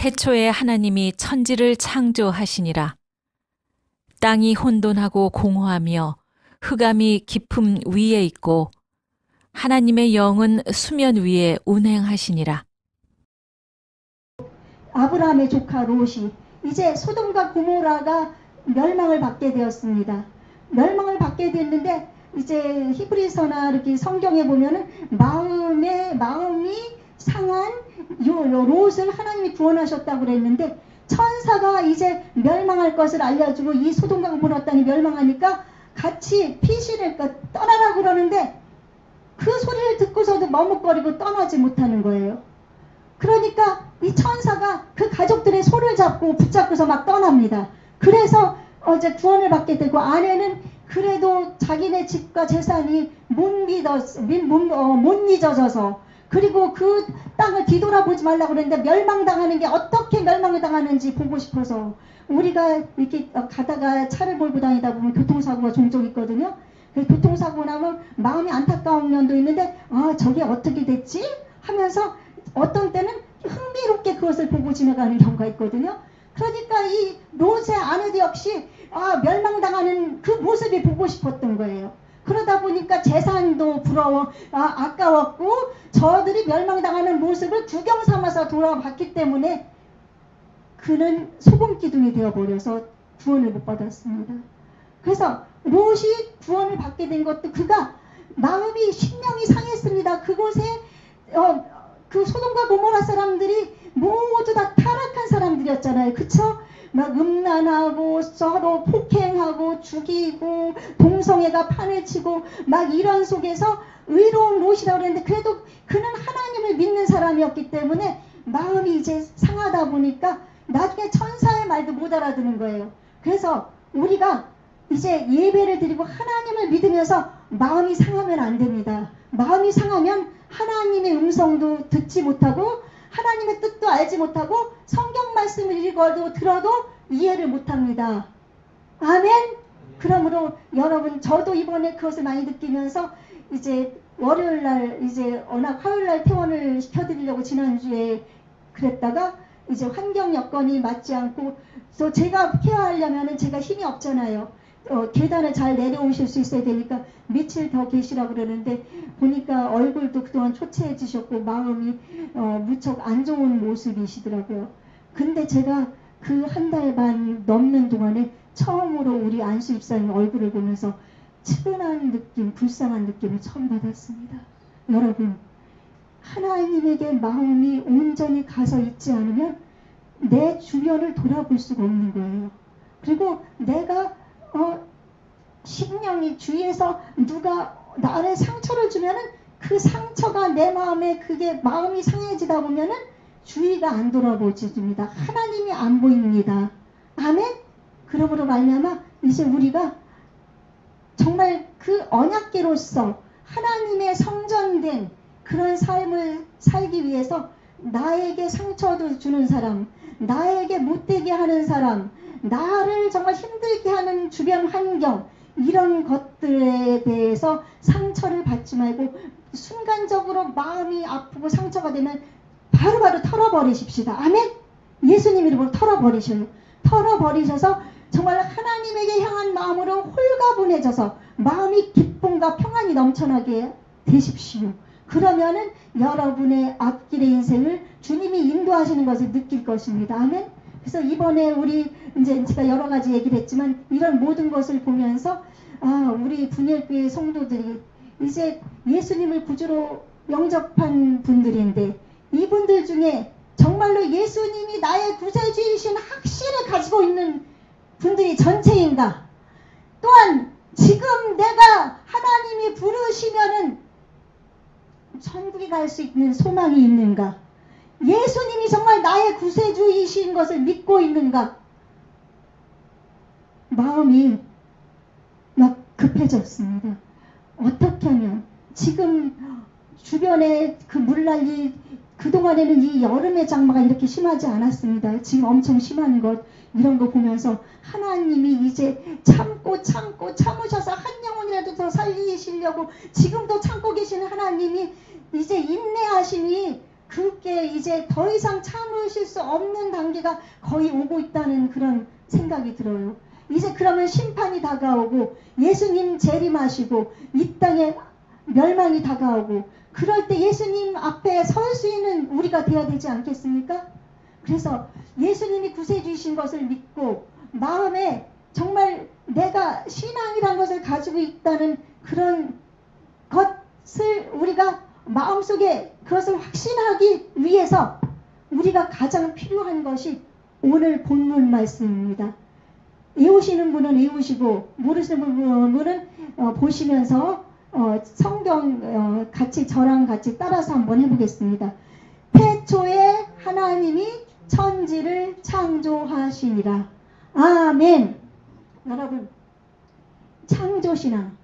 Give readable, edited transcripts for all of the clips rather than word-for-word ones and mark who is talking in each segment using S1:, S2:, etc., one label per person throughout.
S1: 태초에 하나님이 천지를 창조하시니라. 땅이 혼돈하고 공허하며 흑암이 깊음 위에 있고 하나님의 영은 수면 위에 운행하시니라.
S2: 아브라함의 조카 롯이 이제 소돔과 고모라가 멸망을 받게 되었습니다. 멸망을 받게 됐는데 이제 히브리서나 이렇게 성경에 보면은 마음이 상한 롯을 하나님이 구원하셨다고 그랬는데, 천사가 이제 멸망할 것을 알려주고 이 소돔과 고모라 땅이 멸망하니까 같이 피신을 떠나라 그러는데 그 소리를 듣고서도 머뭇거리고 떠나지 못하는 거예요. 그러니까 이 천사가 그 가족들의 손을 잡고 붙잡고서 막 떠납니다. 그래서 이제 구원을 받게 되고, 아내는 그래도 자기네 집과 재산이 못 잊어져서, 그리고 그 땅을 뒤돌아보지 말라고 그랬는데 멸망당하는 게 어떻게 멸망을 당하는지 보고 싶어서, 우리가 이렇게 가다가 차를 몰고 다니다 보면 교통사고가 종종 있거든요. 교통사고 나면 마음이 안타까운 면도 있는데, 아, 저게 어떻게 됐지? 하면서 어떤 때는 흥미롭게 그것을 보고 지나가는 경우가 있거든요. 그러니까 이 롯의 아내도 역시 멸망당하는 그 모습이 보고 싶었던 거예요. 그러다 보니까 재산도 아까웠고 저들이 멸망당하는 모습을 구경 삼아서 돌아봤기 때문에 그는 소금기둥이 되어버려서 구원을 못 받았습니다. 그래서 롯이 구원을 받게 된 것도 그가 마음이 심령이 상했습니다. 그곳에 그 소돔과 고모라 사람들이 모두 다 타락한 사람들이었잖아요. 그쵸? 막 음란하고 서로 폭행하고 죽이고 동성애가 판을 치고 막 이런 속에서 의로운 롯이라고 그랬는데, 그래도 그는 하나님을 믿는 사람이었기 때문에 마음이 이제 상하다 보니까 나중에 천사의 말도 못 알아듣는 거예요. 그래서 우리가 이제 예배를 드리고 하나님을 믿으면서 마음이 상하면 안 됩니다. 마음이 상하면 하나님의 음성도 듣지 못하고 하나님의 뜻도 알지 못하고 성경 말씀을 읽어도 들어도 이해를 못합니다. 아멘. 그러므로 여러분, 저도 이번에 그것을 많이 느끼면서 이제 월요일날 이제 워낙 화요일날 퇴원을 시켜드리려고 지난주에 그랬다가 이제 환경 여건이 맞지 않고, 또 제가 케어하려면은 제가 힘이 없잖아요. 계단을 잘 내려오실 수 있어야 되니까 며칠 더 계시라고 그러는데, 보니까 얼굴도 그동안 초췌해지셨고 마음이 무척 안 좋은 모습이시더라고요. 근데 제가 그 한 달 반 넘는 동안에 처음으로 우리 안수 입사님 얼굴을 보면서 측은한 느낌, 불쌍한 느낌을 처음 받았습니다. 여러분, 하나님에게 마음이 온전히 가서 있지 않으면 내 주변을 돌아볼 수가 없는 거예요. 그리고 내가 심령이 주위에서 누가 나를 상처를 주면은 그 상처가 내 마음에 그게 마음이 상해지다 보면은 주위가 안 돌아보집니다. 하나님이 안 보입니다. 아멘. 그러므로 말미암아 이제 우리가 정말 그 언약계로서 하나님의 성전된 그런 삶을 살기 위해서 나에게 상처도 주는 사람, 나에게 못되게 하는 사람, 나를 정말 힘들게 하는 주변 환경, 이런 것들에 대해서 상처를 받지 말고 순간적으로 마음이 아프고 상처가 되면 바로바로 털어버리십시다. 아멘. 예수님 이름으로 털어버리셔요. 털어버리셔서 정말 하나님에게 향한 마음으로 홀가분해져서 마음이 기쁨과 평안이 넘쳐나게 되십시오. 그러면은 여러분의 앞길의 인생을 주님이 인도하시는 것을 느낄 것입니다. 아멘. 그래서 이번에 우리 이제 제가 여러 가지 얘기를 했지만 이런 모든 것을 보면서 우리 분열교회 성도들이 이제 예수님을 구주로 영접한 분들인데, 이분들 중에 정말로 예수님이 나의 구세주이신 확신을 가지고 있는 분들이 전체인가? 또한 지금 내가 하나님이 부르시면은 천국에 갈 수 있는 소망이 있는가? 예수님이 정말 나의 구세주이신 것을 믿고 있는가? 마음이 막 급해졌습니다. 어떻게 하면 지금 주변에 그 물난리, 그동안에는 이 여름의 장마가 이렇게 심하지 않았습니다. 지금 엄청 심한 것, 이런 거 보면서 하나님이 이제 참으셔서 한 영혼이라도 더 살리시려고 지금도 참고 계시는 하나님이 이제 인내하심이 그게 이제 더 이상 참으실 수 없는 단계가 거의 오고 있다는 그런 생각이 들어요. 이제 그러면 심판이 다가오고 예수님 재림하시고 이 땅에 멸망이 다가오고 그럴 때 예수님 앞에 설 수 있는 우리가 되어야 되지 않겠습니까? 그래서 예수님이 구세주이신 것을 믿고 마음에 정말 내가 신앙이라는 것을 가지고 있다는 그런 것을 우리가 마음속에 그것을 확신하기 위해서 우리가 가장 필요한 것이 오늘 본문 말씀입니다. 외우시는 분은 외우시고 모르시는 분은 보시면서 성경 같이 저랑 같이 따라서 한번 해보겠습니다. 태초에 하나님이 천지를 창조하시니라. 아멘. 여러분, 창조신앙,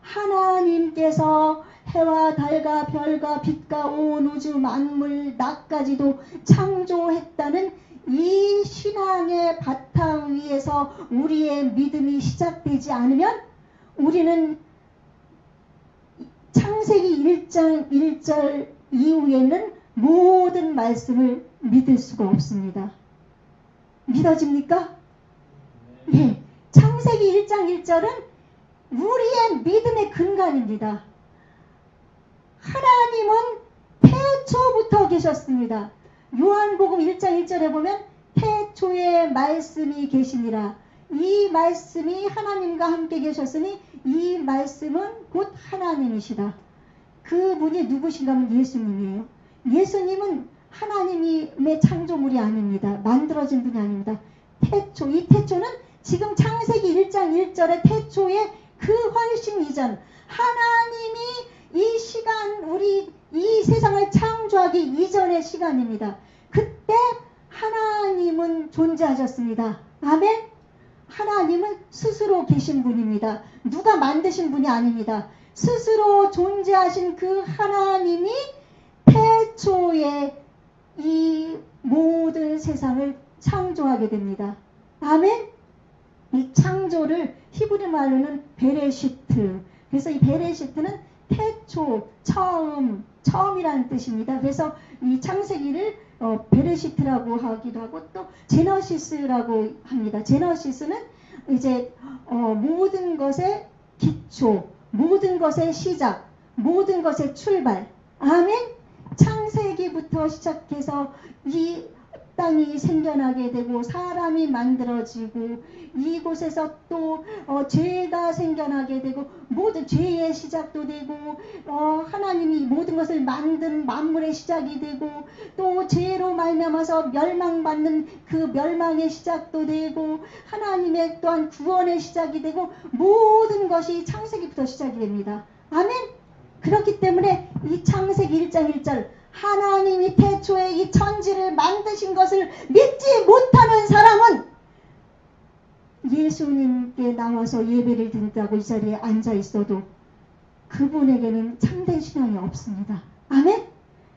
S2: 하나님께서 해와 달과 별과 빛과 온 우주 만물 나까지도 창조했다는 이 신앙의 바탕 위에서 우리의 믿음이 시작되지 않으면 우리는 창세기 1장 1절 이후에는 모든 말씀을 믿을 수가 없습니다. 믿어집니까? 네. 창세기 1장 1절은 우리의 믿음의 근간입니다. 하나님은 태초부터 계셨습니다. 요한복음 1장 1절에 보면 태초에 말씀이 계시니라. 이 말씀이 하나님과 함께 계셨으니 이 말씀은 곧 하나님이시다. 그분이 누구신가 하면 예수님이에요. 예수님은 하나님의 창조물이 아닙니다. 만들어진 분이 아닙니다. 태초, 이 태초는 지금 창세기 1장 1절의 태초의 그 훨씬 이전, 하나님이 이 시간, 우리 이 세상을 창조하기 이전의 시간입니다. 그때 하나님은 존재하셨습니다. 아멘? 하나님은 스스로 계신 분입니다. 누가 만드신 분이 아닙니다. 스스로 존재하신 그 하나님이 태초에 이 모든 세상을 창조하게 됩니다. 아멘? 이 창조를 히브리 말로는 베레시트. 그래서 이 베레시트는 태초, 처음이라는 뜻입니다. 그래서 이 창세기를 베레시트라고 하기도 하고 또 제너시스라고 합니다. 제너시스는 이제 모든 것의 기초, 모든 것의 시작, 모든 것의 출발. 아멘. 창세기부터 시작해서 이 땅이 생겨나게 되고 사람이 만들어지고 이곳에서 또 죄가 생겨나게 되고 모든 죄의 시작도 되고 하나님이 모든 것을 만든 만물의 시작이 되고 또 죄로 말미암아서 멸망받는 그 멸망의 시작도 되고 하나님의 또한 구원의 시작이 되고 모든 것이 창세기부터 시작이 됩니다. 아멘. 그렇기 때문에 이 창세기 1장 1절 하나님이 태초에 이 천지를 만드신 것을 믿지 못하는 사람은 예수님께 나와서 예배를 드린다고 이 자리에 앉아 있어도 그분에게는 참된 신앙이 없습니다. 아멘?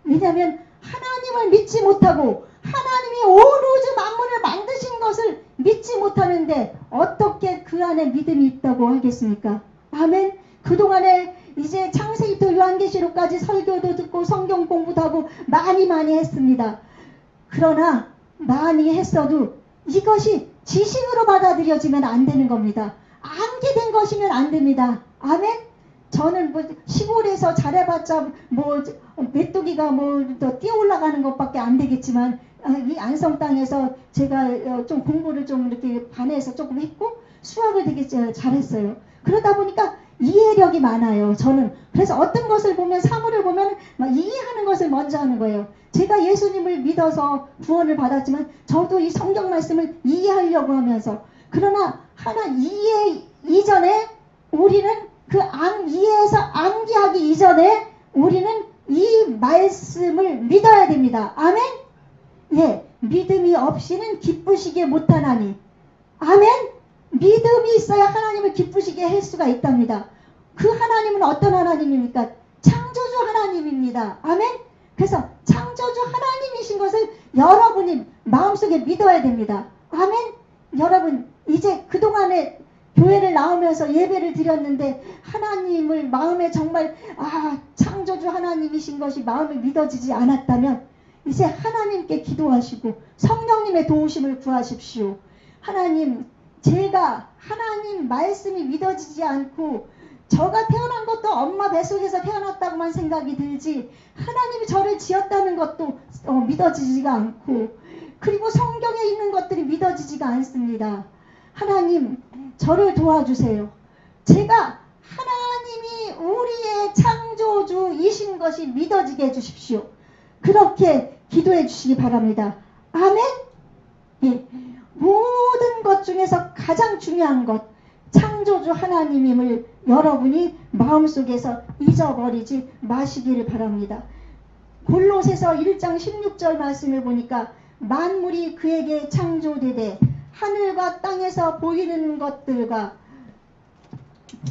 S2: 왜냐하면 하나님을 믿지 못하고 하나님이 온 우주 만물을 만드신 것을 믿지 못하는데 어떻게 그 안에 믿음이 있다고 하겠습니까? 아멘? 그동안에 이제 창세기부터 요한계시록까지 설교도 듣고 성경 공부도 하고 많이 했습니다. 그러나 많이 했어도 이것이 지식으로 받아들여지면 안 되는 겁니다. 암기된 것이면 안 됩니다. 아멘? 저는 뭐 시골에서 잘해봤자 뭐 메뚜기가 뭐 뛰어 올라가는 것밖에 안 되겠지만 이 안성 땅에서 제가 좀 공부를 좀 이렇게 반에서 조금 했고 수학을 되게 잘했어요. 그러다 보니까 이해력이 많아요. 저는 그래서 어떤 것을 보면 사물을 보면 막 이해하는 것을 먼저 하는 거예요. 제가 예수님을 믿어서 구원을 받았지만 저도 이 성경 말씀을 이해하려고 하면서 그러나 하나 이해 이전에 우리는 그 이해해서 암기하기 이전에 우리는 이 말씀을 믿어야 됩니다. 아멘? 예, 믿음이 없이는 기쁘시게 못하나니. 아멘? 믿음이 있어야 하나님을 기쁘시게 할 수가 있답니다. 그 하나님은 어떤 하나님입니까? 창조주 하나님입니다. 아멘? 그래서 창조주 하나님이신 것을 여러분이 마음속에 믿어야 됩니다. 아멘? 여러분 이제 그동안에 교회를 나오면서 예배를 드렸는데 하나님을 마음에 정말 창조주 하나님이신 것이 마음에 믿어지지 않았다면 이제 하나님께 기도하시고 성령님의 도우심을 구하십시오. 하나님, 제가 하나님 말씀이 믿어지지 않고 저가 태어난 것도 엄마 뱃속에서 태어났다고만 생각이 들지 하나님이 저를 지었다는 것도 믿어지지가 않고 그리고 성경에 있는 것들이 믿어지지가 않습니다. 하나님, 저를 도와주세요. 제가 하나님이 우리의 창조주이신 것이 믿어지게 해주십시오. 그렇게 기도해 주시기 바랍니다. 아멘. 예. 모든 것 중에서 가장 중요한 것, 창조주 하나님임을 여러분이 마음속에서 잊어버리지 마시기를 바랍니다. 골로새서 1장 16절 말씀을 보니까 만물이 그에게 창조되되 하늘과 땅에서 보이는 것들과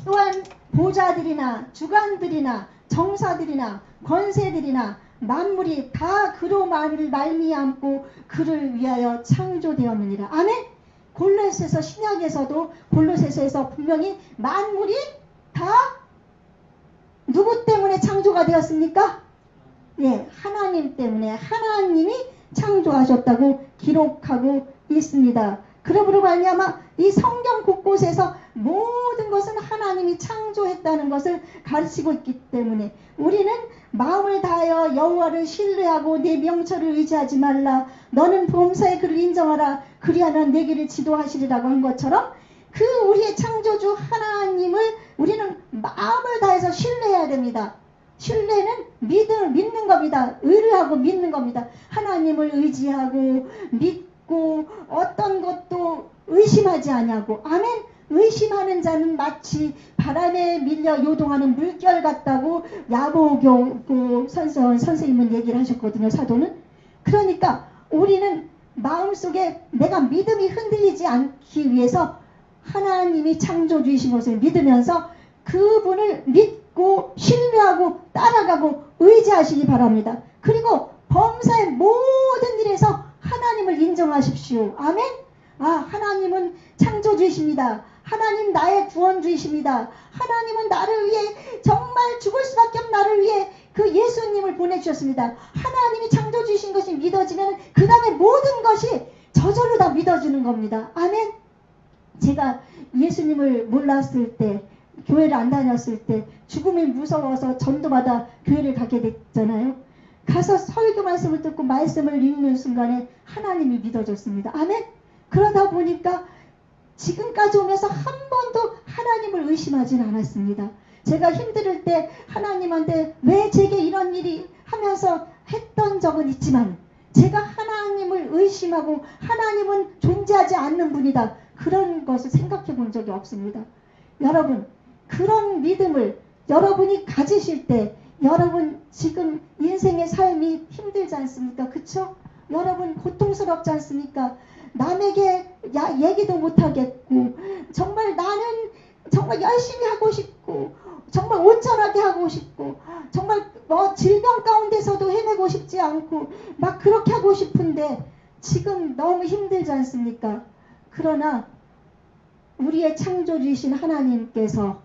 S2: 또한 보좌들이나 주관들이나 정사들이나 권세들이나 만물이 다 그로 말미암고 그를 위하여 창조되었느니라. 아멘. 골로새서 신약에서도 골로새서에서 분명히 만물이 다 누구 때문에 창조가 되었습니까? 예, 하나님 때문에 하나님이 창조하셨다고 기록하고 있습니다. 그러므로 말미암아 이 성경 곳곳에서 모든 것은 하나님이 창조했다는 것을 가르치고 있기 때문에 우리는 마음을 다하여 여호와를 신뢰하고 내 명철을 의지하지 말라. 너는 범사의 그를 인정하라. 그리하면 내 길을 지도하시리라고 한 것처럼 그 우리의 창조주 하나님을 우리는 마음을 다해서 신뢰해야 됩니다. 신뢰는 믿는 겁니다. 의뢰하고 믿는 겁니다. 하나님을 의지하고 믿고 어떤 것도 의심하지 아니하고. 아멘. 의심하는 자는 마치 바람에 밀려 요동하는 물결 같다고 야고보 선생님은 얘기를 하셨거든요. 사도는. 그러니까 우리는 마음속에 내가 믿음이 흔들리지 않기 위해서 하나님이 창조주이신 것을 믿으면서 그분을 믿고 신뢰하고 따라가고 의지하시기 바랍니다. 그리고 범사의 모든 일에서 하나님을 인정하십시오. 아멘. 하나님은 창조주이십니다. 하나님 나의 구원주이십니다. 하나님은 나를 위해 정말 죽을 수밖에 없는 나를 위해 그 예수님을 보내주셨습니다. 하나님이 창조주이신 것이 믿어지면 그 다음에 모든 것이 저절로 다 믿어지는 겁니다. 아멘. 제가 예수님을 몰랐을 때 교회를 안 다녔을 때 죽음이 무서워서 전도받아 교회를 가게 됐잖아요. 가서 설교 말씀을 듣고 말씀을 읽는 순간에 하나님이 믿어졌습니다. 아멘. 그러다 보니까 지금까지 오면서 한 번도 하나님을 의심하진 않았습니다. 제가 힘들 때 하나님한테 왜 제게 이런 일이 하면서 했던 적은 있지만 제가 하나님을 의심하고 하나님은 존재하지 않는 분이다. 그런 것을 생각해 본 적이 없습니다. 여러분, 그런 믿음을 여러분이 가지실 때 여러분 지금 인생의 삶이 힘들지 않습니까? 그쵸? 여러분 고통스럽지 않습니까? 남에게 얘기도 못하겠고 정말 나는 정말 열심히 하고 싶고 정말 온전하게 하고 싶고 정말 질병 가운데서도 헤매고 싶지 않고 막 그렇게 하고 싶은데 지금 너무 힘들지 않습니까? 그러나 우리의 창조주이신 하나님께서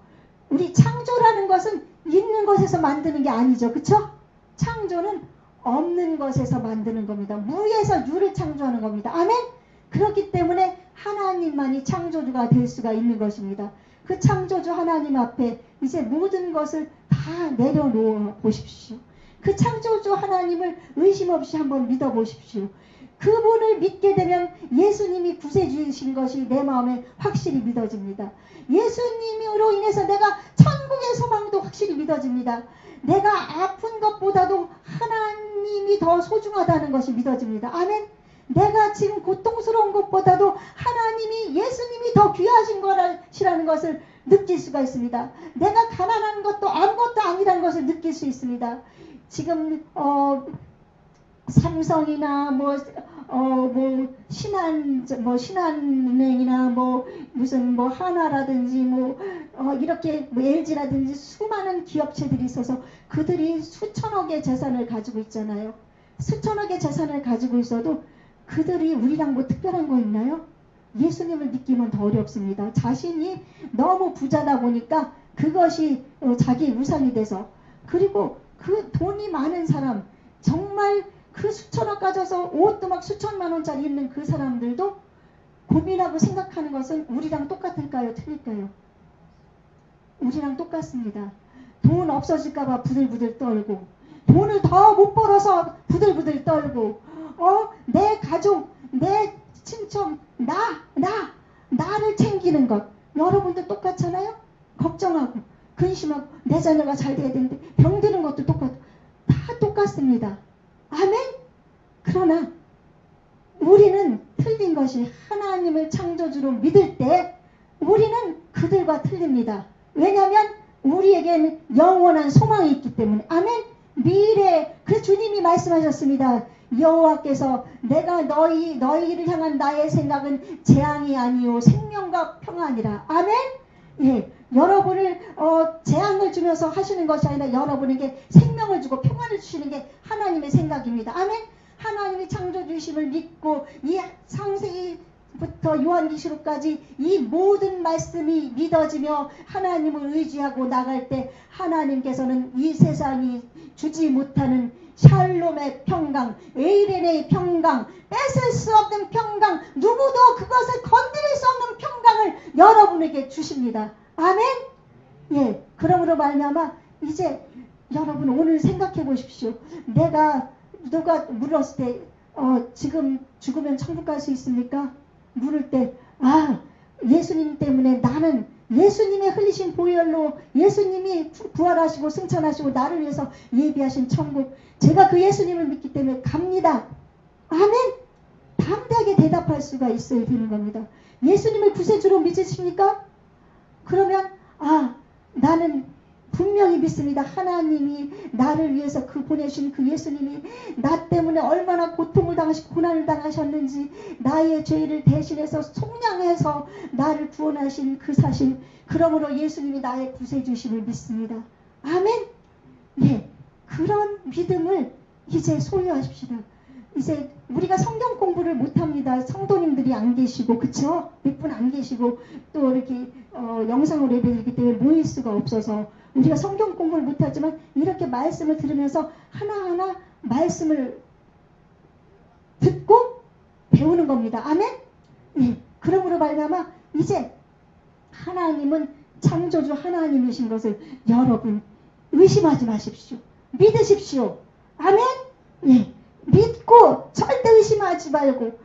S2: 우리 창조라는 것은 있는 것에서 만드는 게 아니죠. 그쵸? 창조는 없는 것에서 만드는 겁니다. 무에서 유를 창조하는 겁니다. 아멘? 그렇기 때문에 하나님만이 창조주가 될 수가 있는 것입니다. 그 창조주 하나님 앞에 이제 모든 것을 다 내려놓아 보십시오. 그 창조주 하나님을 의심 없이 한번 믿어보십시오. 그분을 믿게 되면 예수님이 구세주이신 것이 내 마음에 확실히 믿어집니다. 예수님으로 인해서 내가 천국의 소망도 확실히 믿어집니다. 내가 아픈 것보다도 하나님이 더 소중하다는 것이 믿어집니다. 아멘. 내가 지금 고통스러운 것보다도 하나님이 예수님이 더 귀하신 것이라는 것을 느낄 수가 있습니다. 내가 가난한 것도 아무것도 아니라는 것을 느낄 수 있습니다. 지금 삼성이나 신한은행이나 무슨 하나라든지 이렇게 LG라든지 수많은 기업체들이 있어서 그들이 수천억의 재산을 가지고 있잖아요. 수천억의 재산을 가지고 있어도 그들이 우리랑 특별한 거 있나요? 예수님을 믿기면 더 어렵습니다. 자신이 너무 부자다 보니까 그것이 자기 우상이 돼서 그리고 그 돈이 많은 사람 정말 그 수천억 가져서 옷도 막 수천만 원짜리 입는 그 사람들도 고민하고 생각하는 것은 우리랑 똑같을까요? 틀릴까요? 우리랑 똑같습니다. 돈 없어질까봐 부들부들 떨고, 돈을 더 못 벌어서 부들부들 떨고, 내 가족, 내 친척, 나를 챙기는 것. 여러분들 똑같잖아요? 걱정하고, 근심하고, 내 자녀가 잘 돼야 되는데, 병드는 것도 똑같고, 다 똑같습니다. 아멘? 그러나, 우리는 틀린 것이 하나님을 창조주로 믿을 때, 우리는 그들과 틀립니다. 왜냐하면, 우리에게는 영원한 소망이 있기 때문에. 아멘? 미래. 그래서 주님이 말씀하셨습니다. 여호와께서 내가 너희를 향한 나의 생각은 재앙이 아니요 생명과 평안이라. 아멘? 예, 여러분을 재앙을 주면서 하시는 것이 아니라 여러분에게 생명을 주고 평안을 주시는 게 하나님의 생각입니다. 아멘? 하나님이 창조주심을 믿고 이 창세기부터 요한계시록까지 이 모든 말씀이 믿어지며 하나님을 의지하고 나갈 때 하나님께서는 이 세상이 주지 못하는 샬롬의 평강, 에이렌의 평강, 뺏을 수 없는 평강, 누구도 그것을 건드릴 수 없는 평강을 여러분에게 주십니다. 아멘? 예, 그러므로 말미암아 이제 여러분 오늘 생각해 보십시오. 누가 물었을 때 지금 죽으면 천국 갈 수 있습니까? 물을 때 예수님 때문에 나는 예수님의 흘리신 보혈로 예수님이 부활하시고 승천하시고 나를 위해서 예비하신 천국, 제가 그 예수님을 믿기 때문에 갑니다. 아멘? 담대하게 대답할 수가 있어야 되는 겁니다. 예수님을 구세주로 믿으십니까? 그러면 나는 분명히 믿습니다. 하나님이 나를 위해서 보내신 그 예수님이 나 때문에 얼마나 고통을 당하시고 고난을 당하셨는지, 나의 죄를 대신해서 속량해서 나를 구원하신 그 사실, 그러므로 예수님이 나의 구세주심을 믿습니다. 아멘? 예, 그런 믿음을 이제 소유하십시다. 이제 우리가 성경 공부를 못합니다. 성도님들이 안 계시고, 그쵸? 몇 분 안 계시고, 또 이렇게 영상으로 예배드리기 때문에 모일 수가 없어서 우리가 성경 공부를 못하지만 이렇게 말씀을 들으면서 하나하나 말씀을 듣고 배우는 겁니다. 아멘? 예, 그러므로 말미암아 이제 하나님은 창조주 하나님이신 것을 여러분 의심하지 마십시오. 믿으십시오. 아멘? 예, 믿고 절대 의심하지 말고,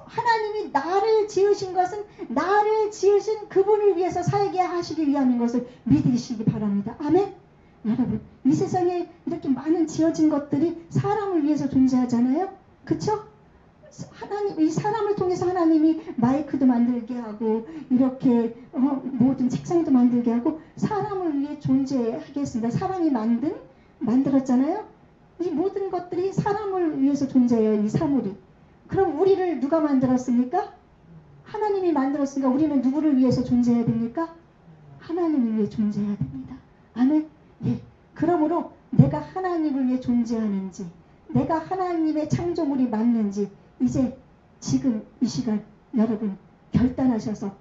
S2: 하나님이 나를 지으신 것은 나를 지으신 그분을 위해서 살게 하시기 위함인 것을 믿으시기 바랍니다. 아멘? 여러분, 이 세상에 이렇게 많은 지어진 것들이 사람을 위해서 존재하잖아요. 그쵸? 이 사람을 통해서 하나님이 마이크도 만들게 하고 이렇게 모든 책상도 만들게 하고 사람을 위해 존재하게 했습니다. 사람이 만들었잖아요. 이 모든 것들이 사람을 위해서 존재해요. 이 사물이. 그럼 우리를 누가 만들었습니까? 하나님이 만들었으니까 우리는 누구를 위해서 존재해야 됩니까? 하나님을 위해 존재해야 됩니다. 아멘? 예. 그러므로 내가 하나님을 위해 존재하는지, 내가 하나님의 창조물이 맞는지 이제 지금 이 시간 여러분 결단하셔서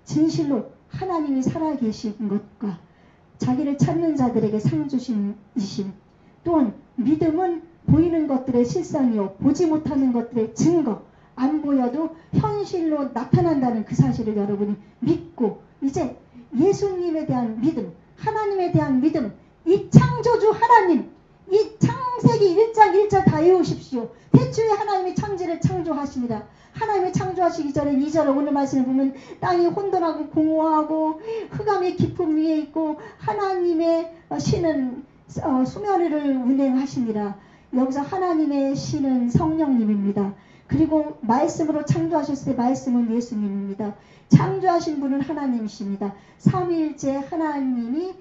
S2: 진실로 하나님이 살아계신 것과 자기를 찾는 자들에게 상 주신 이심, 또한 믿음은 보이는 것들의 실상이요 보지 못하는 것들의 증거, 안 보여도 현실로 나타난다는 그 사실을 여러분이 믿고 이제 예수님에 대한 믿음, 하나님에 대한 믿음, 이 창조주 하나님, 이 창세기 1장 1절 다 외우십시오. 태초에 하나님이 천지를 창조하시니라. 하나님이 창조하시기 전에 2절 오늘 말씀을 보면 땅이 혼돈하고 공허하고 흑암의 깊음 위에 있고 하나님의 신은 수면위를 운행하시니라. 여기서 하나님의 신은 성령님입니다. 그리고 말씀으로 창조하셨을 때 말씀은 예수님입니다. 창조하신 분은 하나님이십니다. 삼위일체 하나님이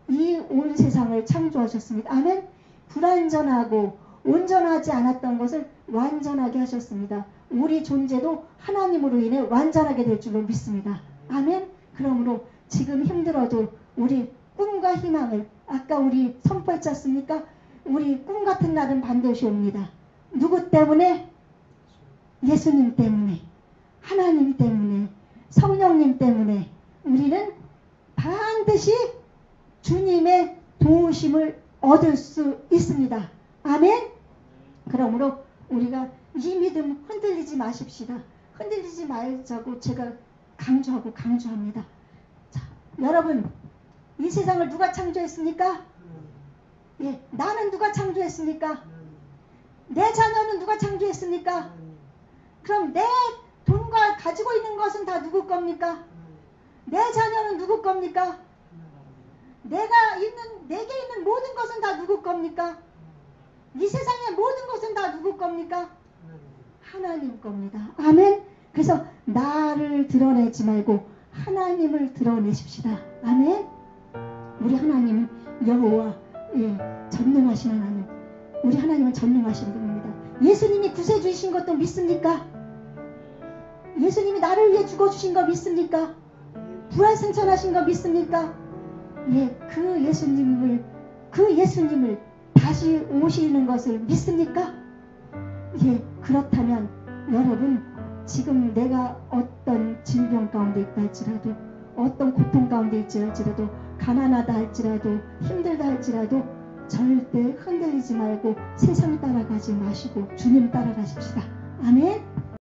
S2: 이 온 세상을 창조하셨습니다. 아멘. 불완전하고 온전하지 않았던 것을 완전하게 하셨습니다. 우리 존재도 하나님으로 인해 완전하게 될 줄로 믿습니다. 아멘. 그러므로 지금 힘들어도 우리 꿈과 희망을, 아까 우리 선포했잖습니까? 우리 꿈 같은 날은 반드시 옵니다. 누구 때문에? 예수님 때문에, 하나님 때문에, 성령님 때문에 우리는 반드시 주님의 도우심을 얻을 수 있습니다. 아멘? 그러므로 우리가 이 믿음 흔들리지 마십시다. 흔들리지 말자고 제가 강조합니다. 자, 여러분, 이 세상을 누가 창조했습니까? 예, 나는 누가 창조했습니까? 내 자녀는 누가 창조했습니까? 그럼 내 돈과 가지고 있는 것은 다 누구 겁니까? 내 자녀는 누구 겁니까? 내게 있는 모든 것은 다 누구 겁니까? 이 세상의 모든 것은 다 누구 겁니까? 하나님 겁니다. 아멘. 그래서 나를 드러내지 말고 하나님을 드러내십시다. 아멘. 우리 하나님은 여호와, 전능하신 하나님. 우리 하나님은 전능하신 분입니다. 예수님이 구세주이신 것도 믿습니까? 예수님이 나를 위해 죽어주신 거 믿습니까? 부활승천하신 거 믿습니까? 예, 그 예수님을 다시 오시는 것을 믿습니까? 예, 그렇다면 여러분, 지금 내가 어떤 질병 가운데 있다 할지라도, 어떤 고통 가운데 있지 할지라도, 가난하다 할지라도, 힘들다 할지라도 절대 흔들리지 말고 세상 따라가지 마시고 주님 따라가십시다. 아멘.